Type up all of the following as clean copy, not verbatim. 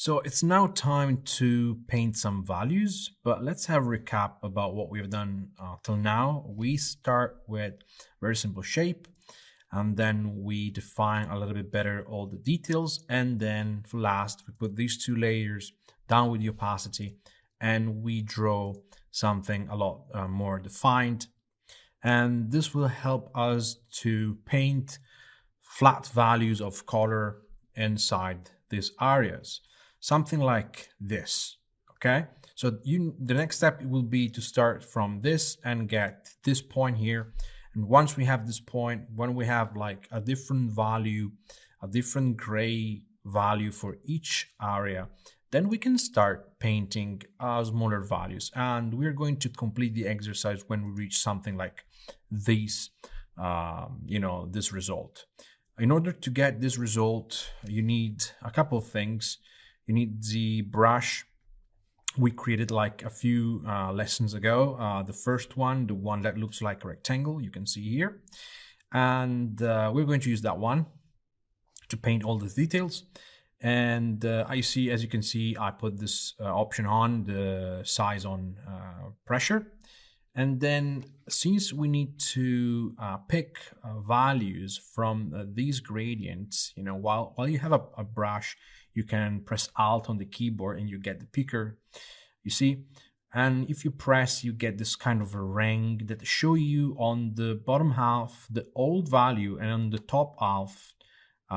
So it's now time to paint some values, but let's have a recap about what we've done till now. We start with very simple shape, and then we define a little bit better all the details. And then for last, we put these two layers down with the opacity, and we draw something a lot more defined. And this will help us to paint flat values of color inside these areas, something like this. Okay, so the next step will be to start from this and get this point here. And once we have this point, when we have like a different value, a different gray value for each area, then we can start painting smaller values. And we're going to complete the exercise when we reach something like this, this result. In order to get this result, you need a couple of things. You need the brush we created like a few lessons ago. The first one, the one that looks like a rectangle, you can see here. And we're going to use that one to paint all the details. And as you can see, I put this option on, the size on pressure. And then since we need to pick values from these gradients, while you have a brush, you can press Alt on the keyboard and you get the picker, you see. And if you press, you get this kind of a ring that show you on the bottom half the old value and on the top half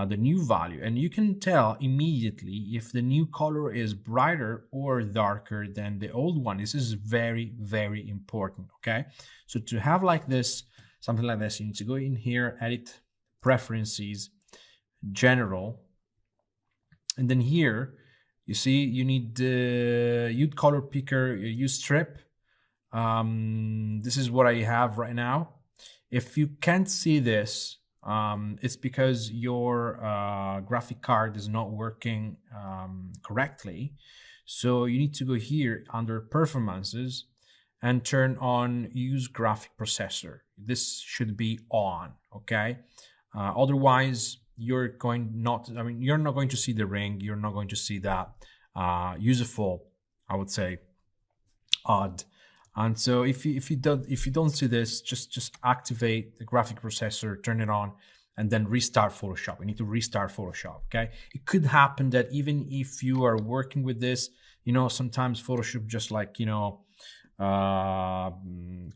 the new value. And you can tell immediately if the new color is brighter or darker than the old one. This is very, very important, okay? So to have like this, something like this, you need to go in here, edit, preferences, general, and then here, you see, you need the hue color picker, use strip. This is what I have right now. If you can't see this, it's because your graphic card is not working correctly. So you need to go here under performances and turn on use graphic processor. This should be on, okay? Otherwise, you're not going to see the ring. You're not going to see that useful, I would say, odd. And so if you don't see this, just activate the graphic processor, turn it on, and then restart Photoshop. You need to restart Photoshop. Okay, it could happen that even if you are working with this, sometimes Photoshop just like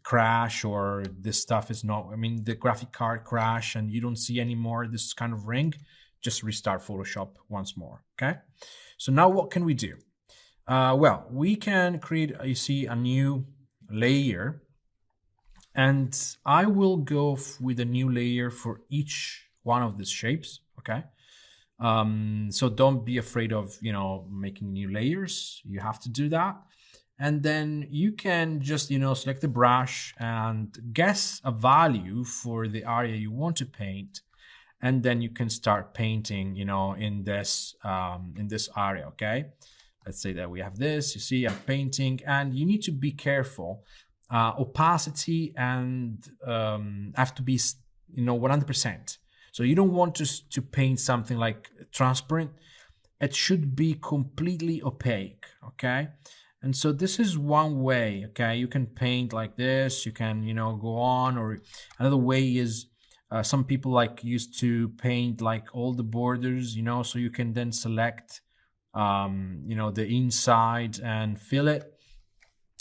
crash, or this stuff is not. The graphic card crash, and you don't see anymore this kind of ring. Just restart Photoshop once more. Okay, so now what can we do? Well, we can create, you see, a new layer, and I will go with a new layer for each one of these shapes. Okay, so don't be afraid of making new layers. You have to do that, and then you can just select the brush and guess a value for the area you want to paint, and then you can start painting in this area. Okay, let's say that we have this. You see, I'm painting, and you need to be careful. Opacity and have to be 100%. So you don't want to paint something like transparent. It should be completely opaque. Okay, and so this is one way. Okay, you can paint like this. You can go on, or another way is some people used to paint like all the borders. So you can then select the inside and fill it.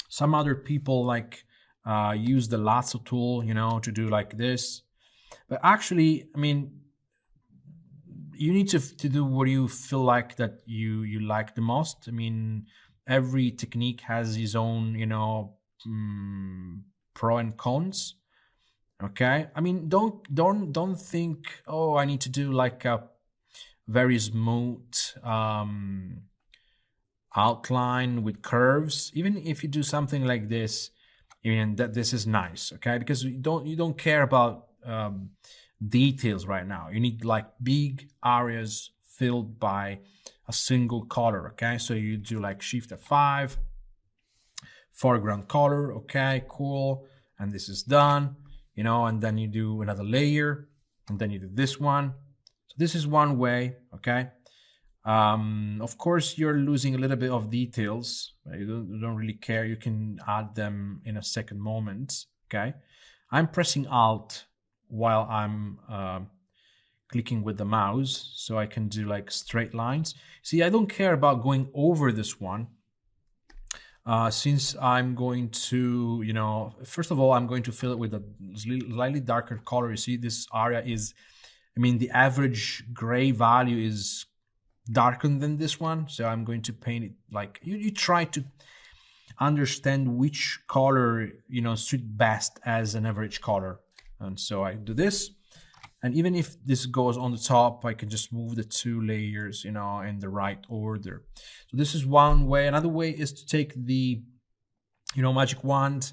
Some other people use the lasso tool, to do like this. But actually, you need to do what you feel like that you like the most. Every technique has its own, pro and cons. Okay, don't think, oh, I need to do like a very smooth outline with curves. Even if you do something like this, that this is nice. Okay, because you don't care about details right now. You need like big areas filled by a single color. Okay, so you do like Shift F5, foreground color. Okay, cool, and this is done. And then you do another layer, and then you do this one. So this is one way. Okay. Of course, you're losing a little bit of details. Right? You don't really care. You can add them in a second moment. Okay, I'm pressing Alt while I'm clicking with the mouse, so I can do like straight lines. See, I don't care about going over this one. Since I'm going to, first of all, I'm going to fill it with a slightly darker color. You see, this area is, the average gray value is darker than this one. So I'm going to paint it like, you try to understand which color, suit best as an average color. And so I do this. And even if this goes on the top, I can just move the two layers, in the right order. So this is one way. Another way is to take the, magic wand,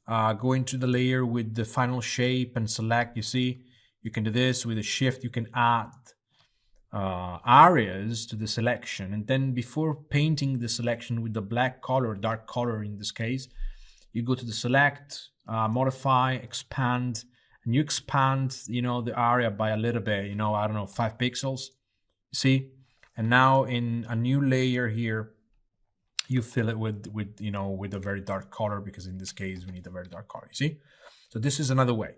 go into the layer with the final shape and select. You see, you can do this with a shift. You can add areas to the selection. And then before painting the selection with the black color, dark color in this case, you go to the select, modify, expand, and you expand, the area by a little bit, I don't know, 5 pixels, see? And now in a new layer here, you fill it with a very dark color, because in this case, we need a very dark color, you see? So this is another way.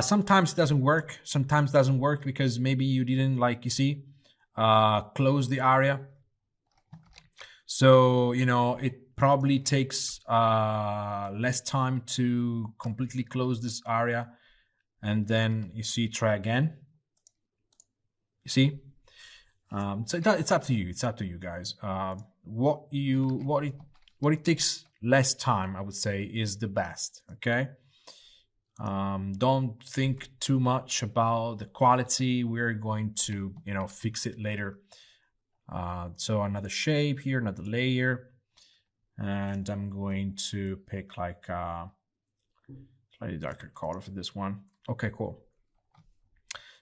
Sometimes it doesn't work. Sometimes it doesn't work because maybe you didn't, close the area. So, it probably takes less time to completely close this area. And then you see, try again. You see? So it's up to you. It's up to you guys. What it takes less time, I would say, is the best. Okay. Don't think too much about the quality. We're going to, fix it later. So another shape here, another layer, and I'm going to pick like a slightly darker color for this one. Okay, cool.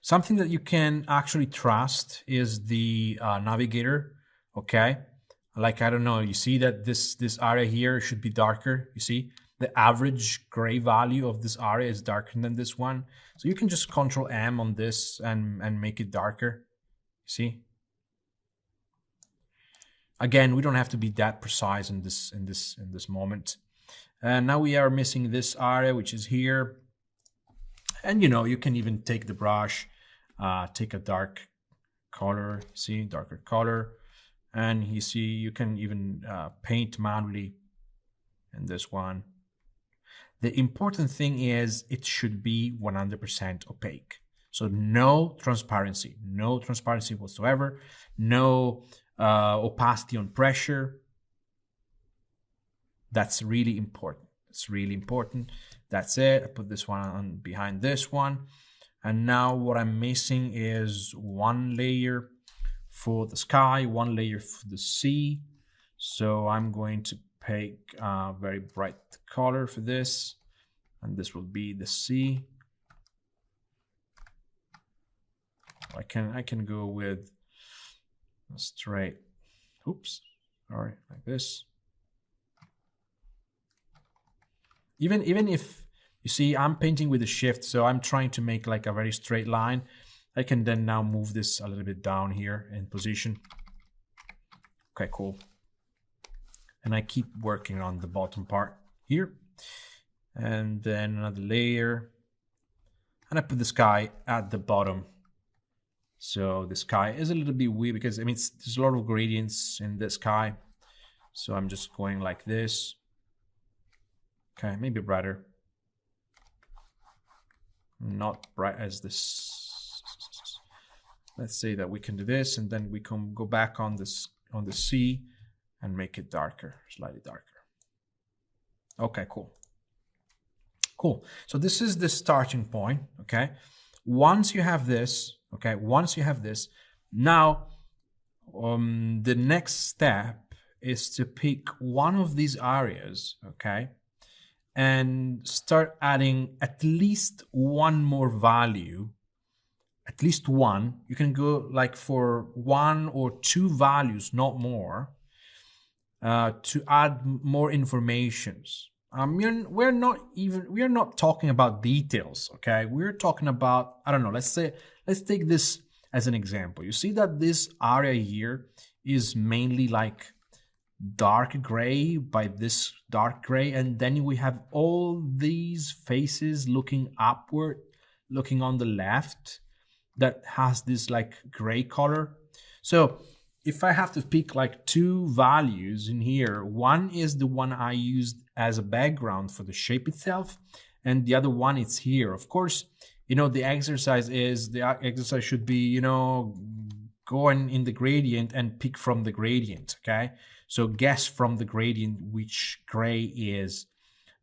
Something that you can actually trust is the navigator. Okay, like, I don't know, you see that this area here should be darker. You see the average gray value of this area is darker than this one, so you can just Control M on this and make it darker. See, again, we don't have to be that precise in this moment. And now we are missing this area, which is here. And you can even take the brush, take a dark color, see, darker color, and you see you can even paint manually in this one. The important thing is it should be 100% opaque. So no transparency whatsoever, no opacity on pressure. That's really important. It's really important. That's it. I put this one on behind this one. And now what I'm missing is one layer for the sky, one layer for the sea. So I'm going to pick a very bright color for this. And this will be the sea. I can go with a straight, sorry, like this. Even if, you see, I'm painting with a shift, so I'm trying to make like a very straight line. I can then now move this a little bit down here in position. Okay, cool. And I keep working on the bottom part here. And then another layer. And I put the sky at the bottom. So the sky is a little bit weird because, there's a lot of gradients in the sky. So I'm just going like this. Okay, maybe brighter. Not bright as this. Let's say that we can do this, and then we can go back on this, on the sea, and make it darker, slightly darker. Okay, cool. Cool. So this is the starting point. Okay. Once you have this, now the next step is to pick one of these areas, okay, and start adding at least one more value, at least one. You can go like for 1 or 2 values, not more, to add more informations. We're not talking about details, okay? We're talking about, I don't know, let's take this as an example. You see that this area here is mainly like dark gray by this dark gray, and then we have all these faces looking upward, looking on the left, that has this like gray color. So if I have to pick like two values in here, one is the one I used as a background for the shape itself, and the other one is here. Of course, the exercise should be, going in the gradient and pick from the gradient, okay? So guess from the gradient which gray is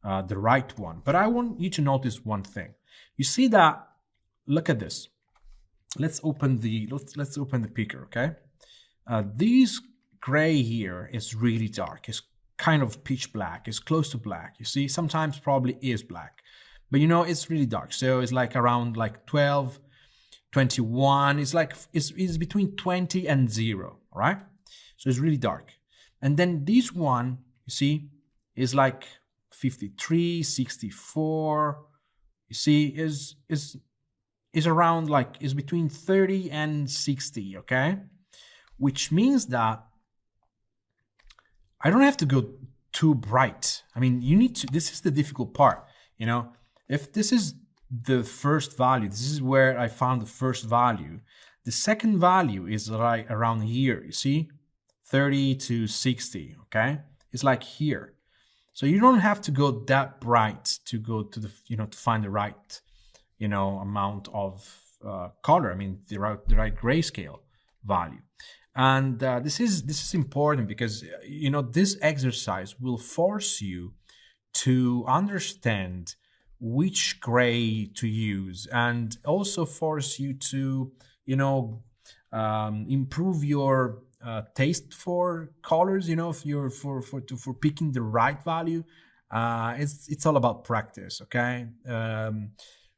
the right one. But I want you to notice one thing. You see that, look at this. Let's open the picker, okay? This gray here is really dark. It's kind of pitch black. It's close to black. You see, sometimes probably is black, but it's really dark. So it's like around like 12, 21. It's like it's between 20 and 0, right? So it's really dark. And then this one, you see, is like 53, 64. You see, is around like, is between 30 and 60, okay? Which means that I don't have to go too bright. I mean, this is the difficult part, If this is the first value, this is where I found the first value. The second value is right around here, you see? 30 to 60, okay? It's like here. So you don't have to go that bright to go to the, to find the right, amount of color. I mean, the right grayscale value. And this is important because, this exercise will force you to understand which gray to use, and also force you to, improve your taste for colors, if you're for picking the right value. It's all about practice, okay?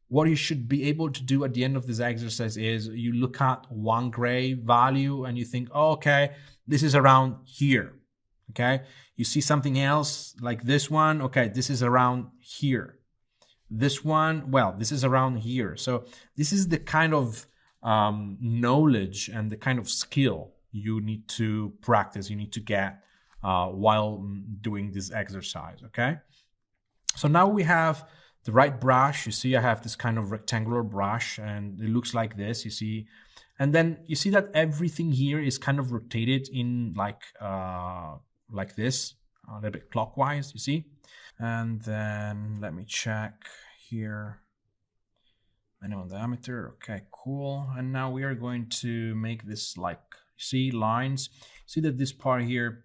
What you should be able to do at the end of this exercise is you look at one gray value and you think, oh, okay, this is around here, okay? You see something else like this one, okay, this is around here. This one, well, this is around here. So this is the kind of knowledge and the kind of skill you need to practice, you need to get while doing this exercise, okay? So now we have the right brush. You see I have this kind of rectangular brush and it looks like this, you see. And then you see that everything here is kind of rotated in like this, a little bit clockwise, you see. And then let me check here. Minimum diameter, okay, cool. And now we are going to make this like, see, lines. See that this part here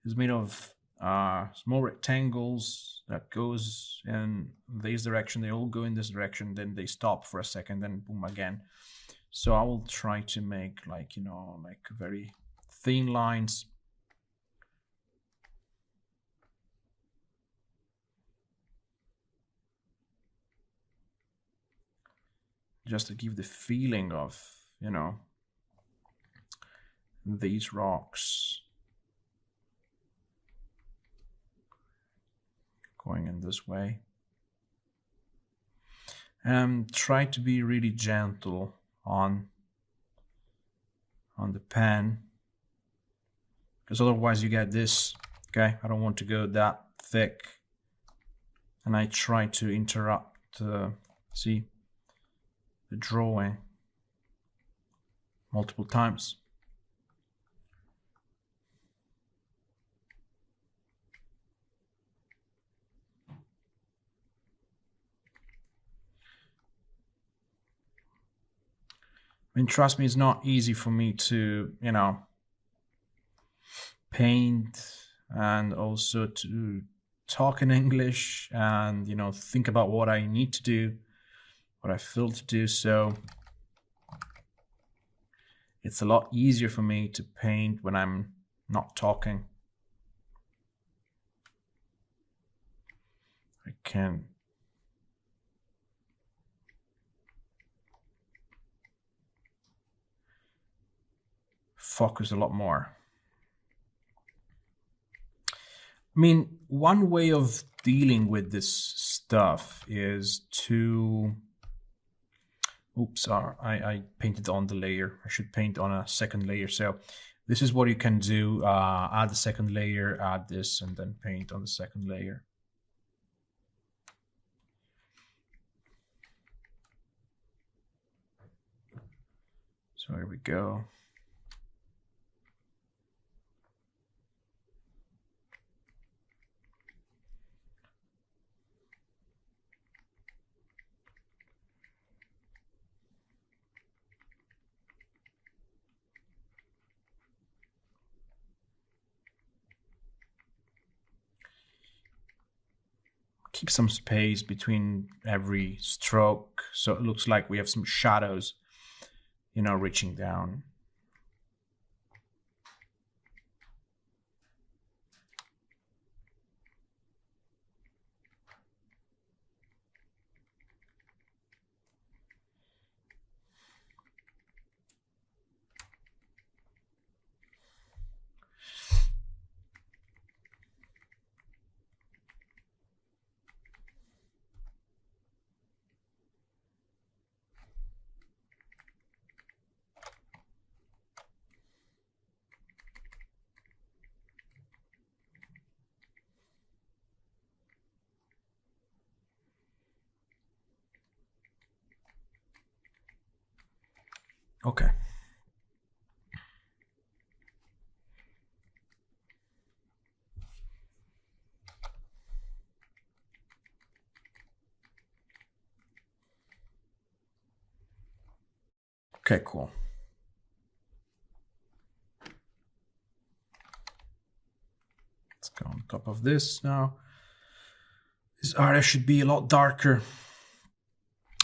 is made of small rectangles that goes in this direction. They all go in this direction, then they stop for a second, then boom again. So I will try to make like, like very thin lines. Just to give the feeling of, these rocks going in this way. And try to be really gentle on the pen, because otherwise you get this, okay? I don't want to go that thick. And I try to interrupt, see, the drawing multiple times. I mean, trust me, it's not easy for me to, paint and also to talk in English and, think about what I need to do, what I feel to do. So it's a lot easier for me to paint when I'm not talking. I can focus a lot more. I mean, one way of dealing with this stuff is to, oops, I painted on the layer. I should paint on a second layer. So this is what you can do. Add the second layer, add this, and then paint on the second layer. So here we go. Keep some space between every stroke, so it looks like we have some shadows, you know, reaching down. Okay. Okay, cool. Let's go on top of this now. This area should be a lot darker.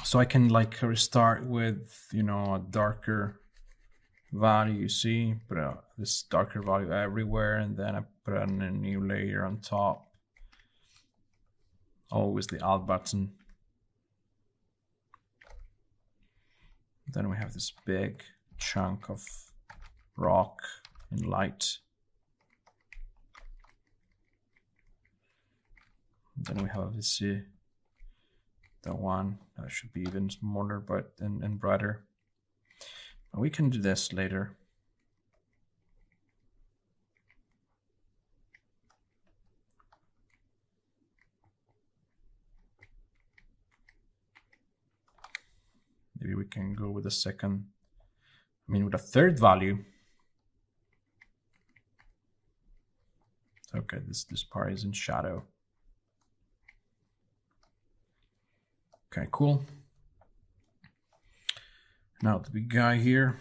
So I can like restart with, you know, a darker value, you see, put this darker value everywhere, and then I put on a new layer on top. Always the Alt button. Then we have this big chunk of rock in light. Then we have this the one that should be even smaller, but and brighter. But we can do this later. Maybe we can go with a second, with a third value. Okay, this part is in shadow. Okay, cool. Now the big guy here.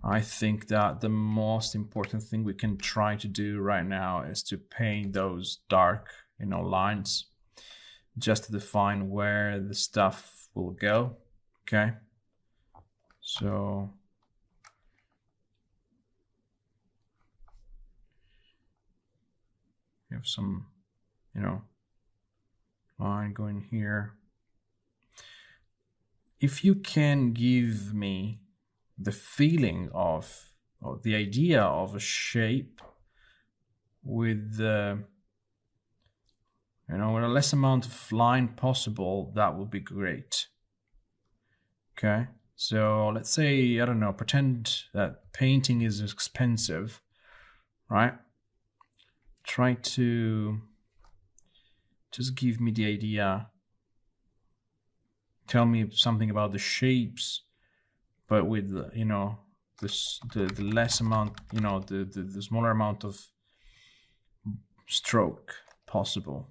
I think that the most important thing we can try to do right now is to paint those dark, lines, just to define where the stuff will go. Okay, so you have some, line going here. If you can give me the feeling of, or the idea of a shape with the, with a less amount of line possible, that would be great. Okay, so let's say, I don't know, pretend that painting is expensive, right? Try to just give me the idea. Tell me something about the shapes, but with the less amount, the smaller amount of stroke possible.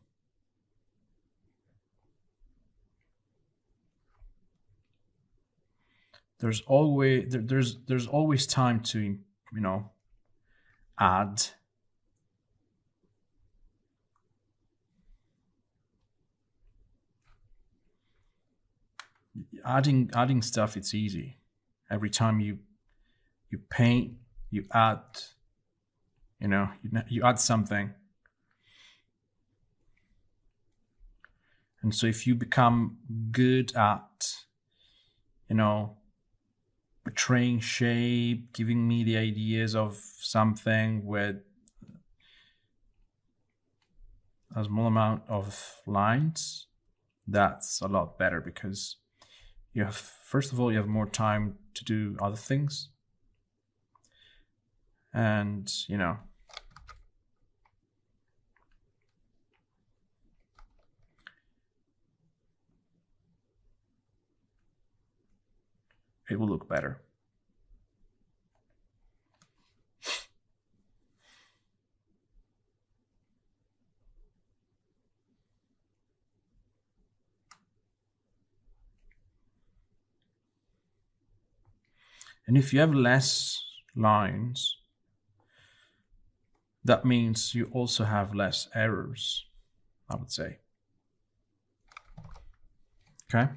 There's always time to add. Adding stuff, it's easy. Every time you paint, you add, you add something. And so if you become good at, portraying shape, giving me the ideas of something with a small amount of lines, that's a lot better because you have, first of all, you have more time to do other things. And, you know, it will look better. And if you have less lines, that means you also have less errors, I would say. Okay.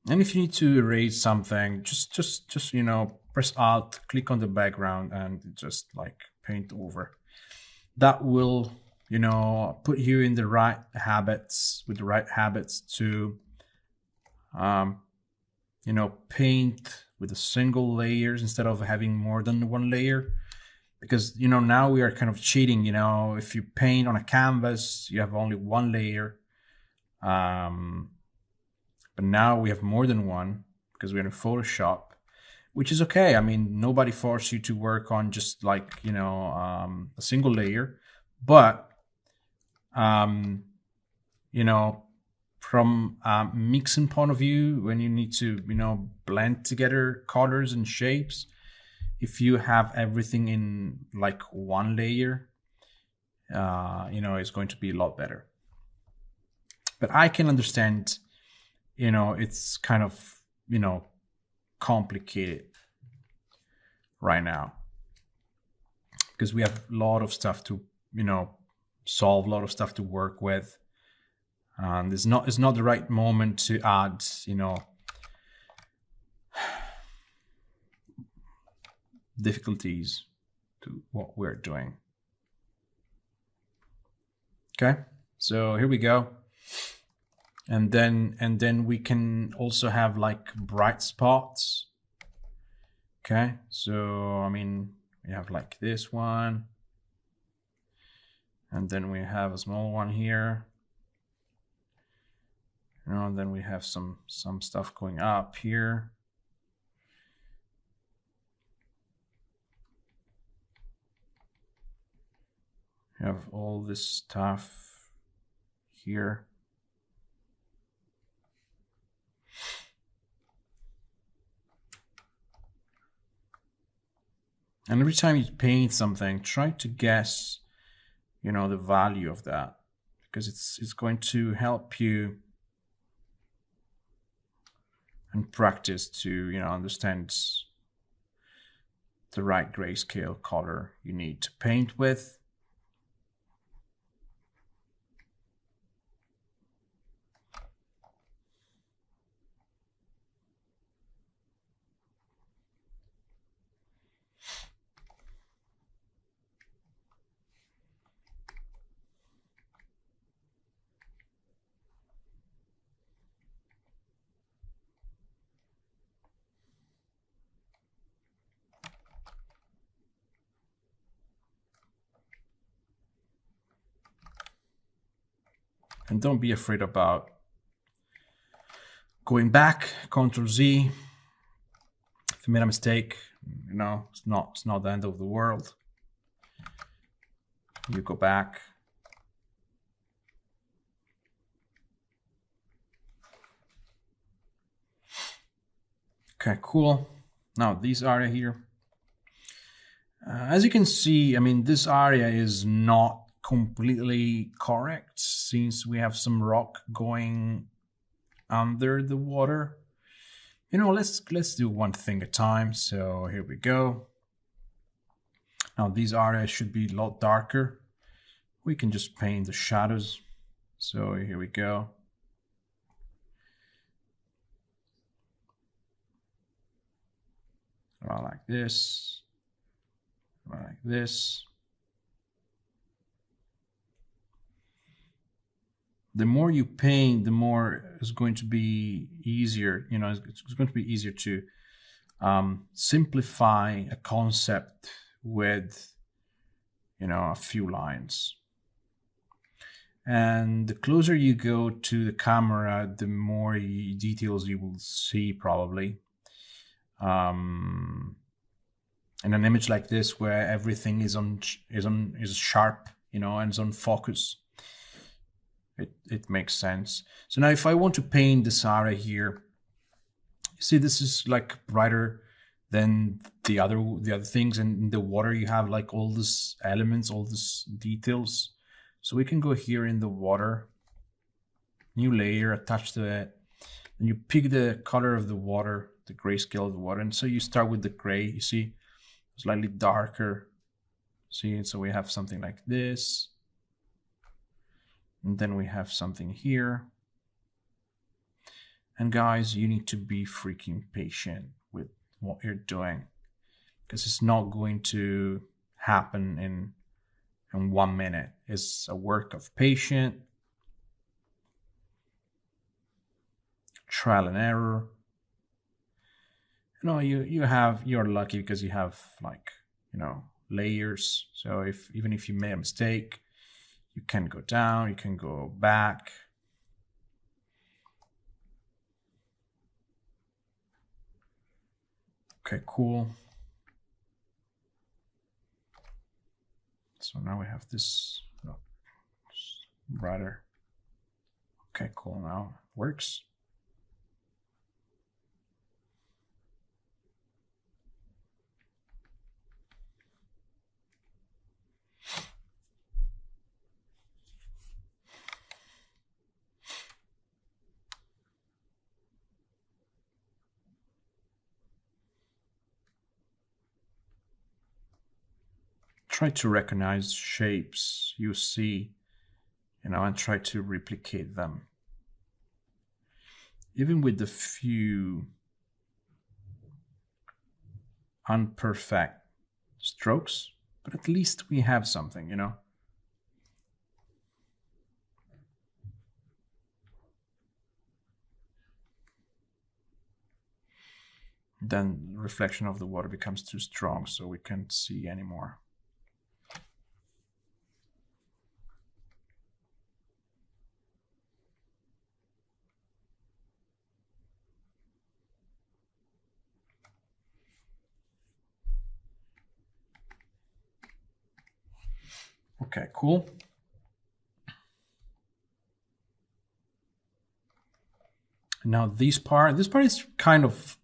And if you need to erase something, just you know, press Alt, click on the background, and just like paint over. That will, you know, put you in the right habits, with the right habits to, you know, paint with a single layers instead of having more than one layer. Because, you know, now we are kind of cheating. You know, if you paint on a canvas, you have only one layer. But now we have more than one because we're in Photoshop, which is okay. I mean, nobody forced you to work on just like, you know, a single layer. But, you know, from a mixing point of view, when you need to, you know, blend together colors and shapes, if you have everything in like one layer, you know, it's going to be a lot better. But I can understand, you know, it's kind of, you know, complicated right now because we have a lot of stuff to, you know, solve, a lot of stuff to work with. And it's not the right moment to add, you know, difficulties to what we're doing. Okay, so here we go. And then we can also have like bright spots. Okay, so I mean, we have like this one, and then we have a small one here. You know, and then we have some stuff going up here. We have all this stuff here. And every time you paint something, try to guess, you know, the value of that, because it's going to help you and practice to, you know, understand the right grayscale color you need to paint with. And don't be afraid about going back, Control Z. If you made a mistake, you know, it's not the end of the world. You go back. Okay, cool. Now this area here. As you can see, I mean, this area is not completely correct since we have some rock going under the water. You know, let's do one thing at a time. So here we go. Now these areas should be a lot darker. We can just paint the shadows. So here we go. Around like this. Around like this. the more you paint, the more it's going to be easier. You know, it's going to be easier to simplify a concept with, you know, a few lines. And the closer you go to the camera, the more details you will see, probably. In an image like this, where everything is sharp, you know, and is on focus, it makes sense. So now, if I want to paint this area here, you see this is like brighter than the other things, and in the water you have like all these elements, all these details. So we can go here in the water, new layer, attach to it, and you pick the color of the water, the grayscale of the water. And so you start with the gray, you see, slightly darker. See, and so we have something like this. And then we have something here. And guys, you need to be freaking patient with what you're doing, because it's not going to happen in 1 minute. It's a work of patience, trial and error. You know, you're lucky because you have, like, you know, layers. So even if you made a mistake, you can go down, you can go back. Okay, cool. So now we have this brighter. Okay, cool. Now it works. Try to recognize shapes you see, you know, and try to replicate them. Even with the few unperfect strokes, but at least we have something, you know. Then the reflection of the water becomes too strong, so we can't see anymore. Okay, cool. Now this part is kind of,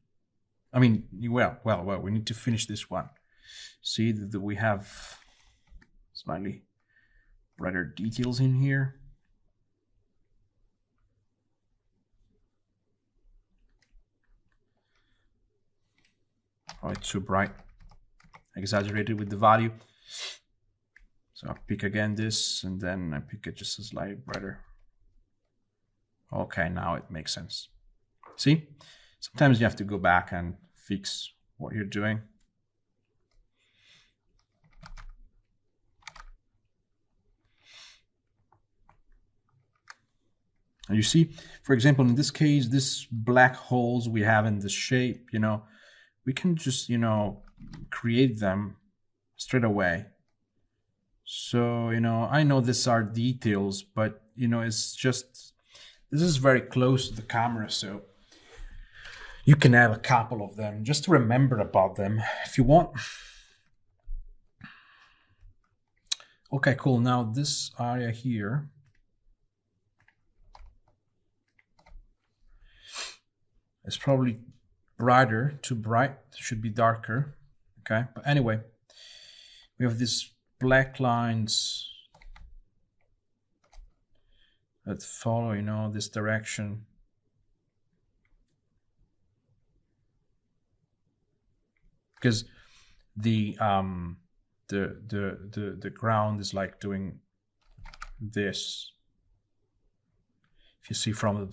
I mean, well, we need to finish this one. See that we have slightly brighter details in here. Oh, it's too bright. Exaggerated with the value. So I pick again this, and then I pick it just a slightly brighter. Okay, now it makes sense. See? Sometimes you have to go back and fix what you're doing. And you see, for example, in this case, this black holes we have in the shape, you know, we can just, you know, create them straight away. So, you know, I know these are details, but, you know, it's just, this is very close to the camera, so you can have a couple of them just to remember about them if you want. Okay, cool. Now this area here, it's probably brighter, too bright, should be darker. Okay, but anyway, we have these black lines that follow, you know, this direction. Because the ground is like doing this. If you see from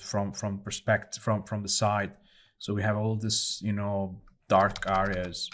perspective, from the side, so we have all this, you know, dark areas.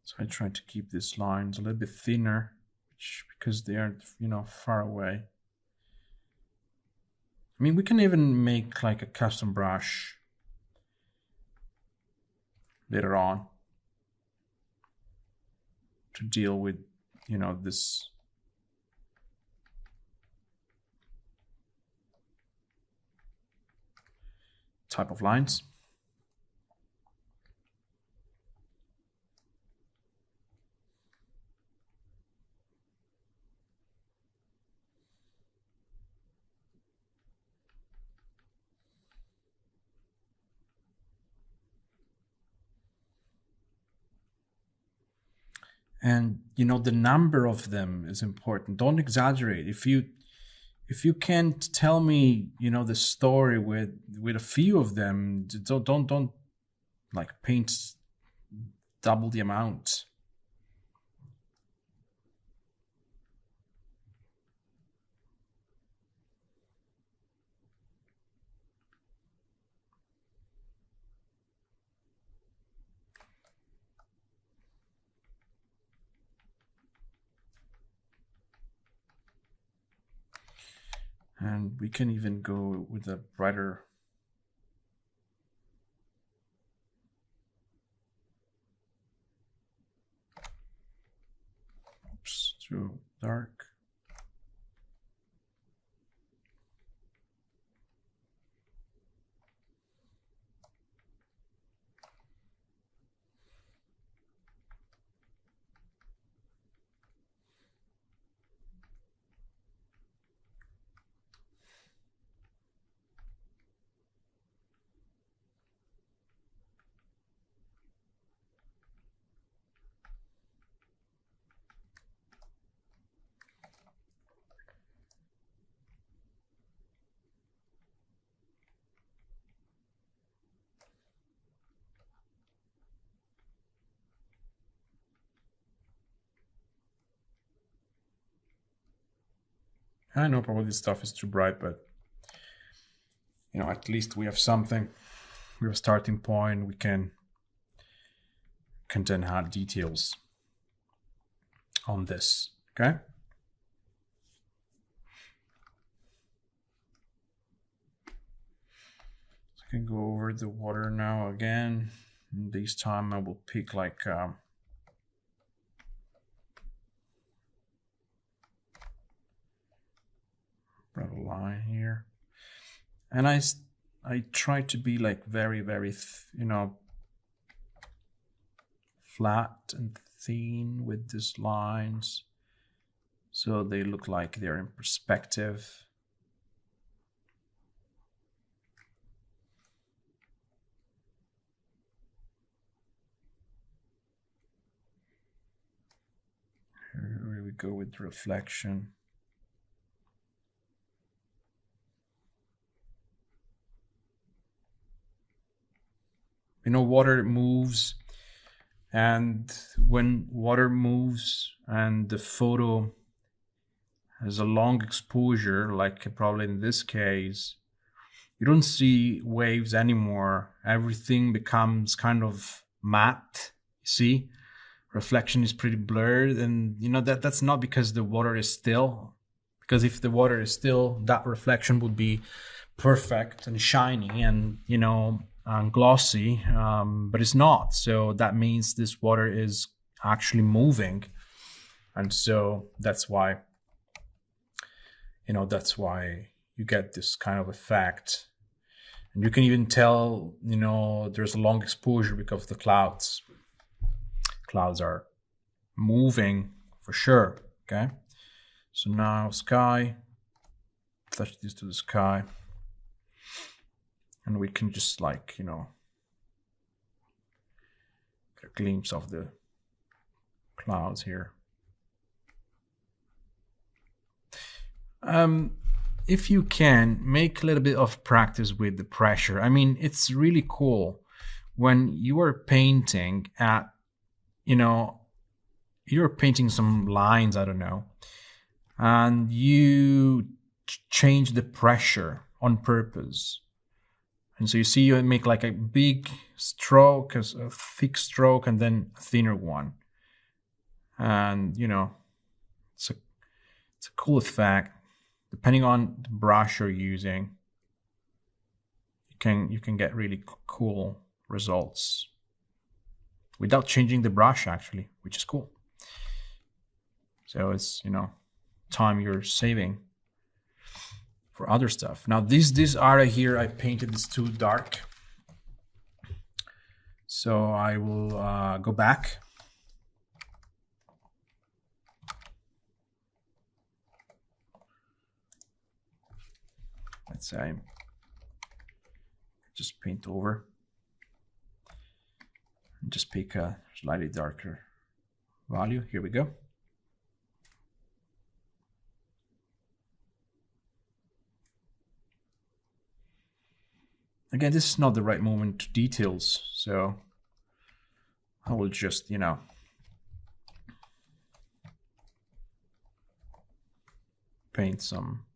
So I try to keep these lines a little bit thinner, because they are, far away. I mean, we can even make like a custom brush later on to deal with, this type of lines. And the number of them is important. Don't exaggerate. If you can't tell me the story with a few of them, don't like paint double the amount. And we can even go with a brighter. Oops, too dark. I know probably this stuff is too bright, but at least we have something. We have a starting point. We can then add details on this. Okay. So I can go over the water now again. And this time I will pick like a line here, and I try to be like very, very flat and thin with these lines, so they look like they're in perspective. Here we go with reflection. Water moves, and when water moves and the photo has a long exposure, like probably in this case, you don't see waves anymore. Everything becomes kind of matte. You see, reflection is pretty blurred, and that's not because the water is still. Because if the water is still, that reflection would be perfect and shiny and and glossy, but it's not. So that means this water is actually moving, and so that's why you get this kind of effect. And you can even tell there's a long exposure because the clouds are moving for sure. Okay, so now sky, attach this to the sky. And we can just get a glimpse of the clouds here. If you can, make a little bit of practice with the pressure. I mean, it's really cool when you are painting at, you're painting some lines, I don't know, and you change the pressure on purpose. And so you make like a big stroke, a thick stroke, and then a thinner one. And it's a cool effect. Depending on the brush you're using, you can get really cool results without changing the brush, actually, which is cool. So it's time you're saving for other stuff. Now this area here, I painted this too dark, so I will go back. Let's say just paint over and just pick a slightly darker value. Here we go. Again, this is not the right moment to details, so I will just, paint some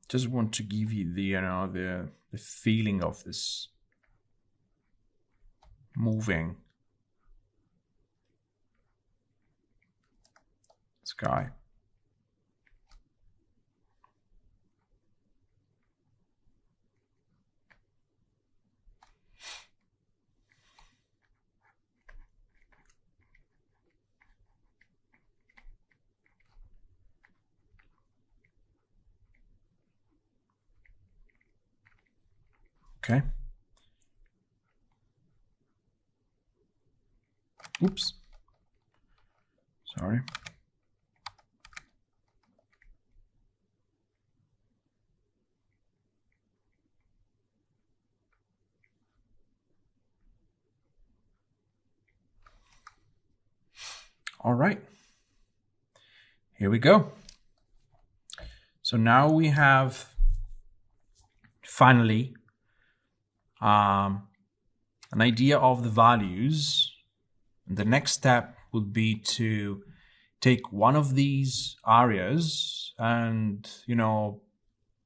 just want to give you the the feeling of this moving sky. Okay. Oops. Sorry. All right. Here we go. So now we have finally an idea of the values. The next step would be to take one of these areas and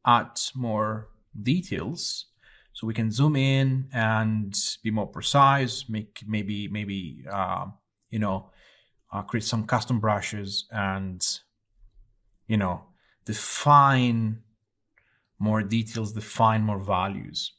add more details, so we can zoom in and be more precise, make maybe create some custom brushes and define more details, define more values.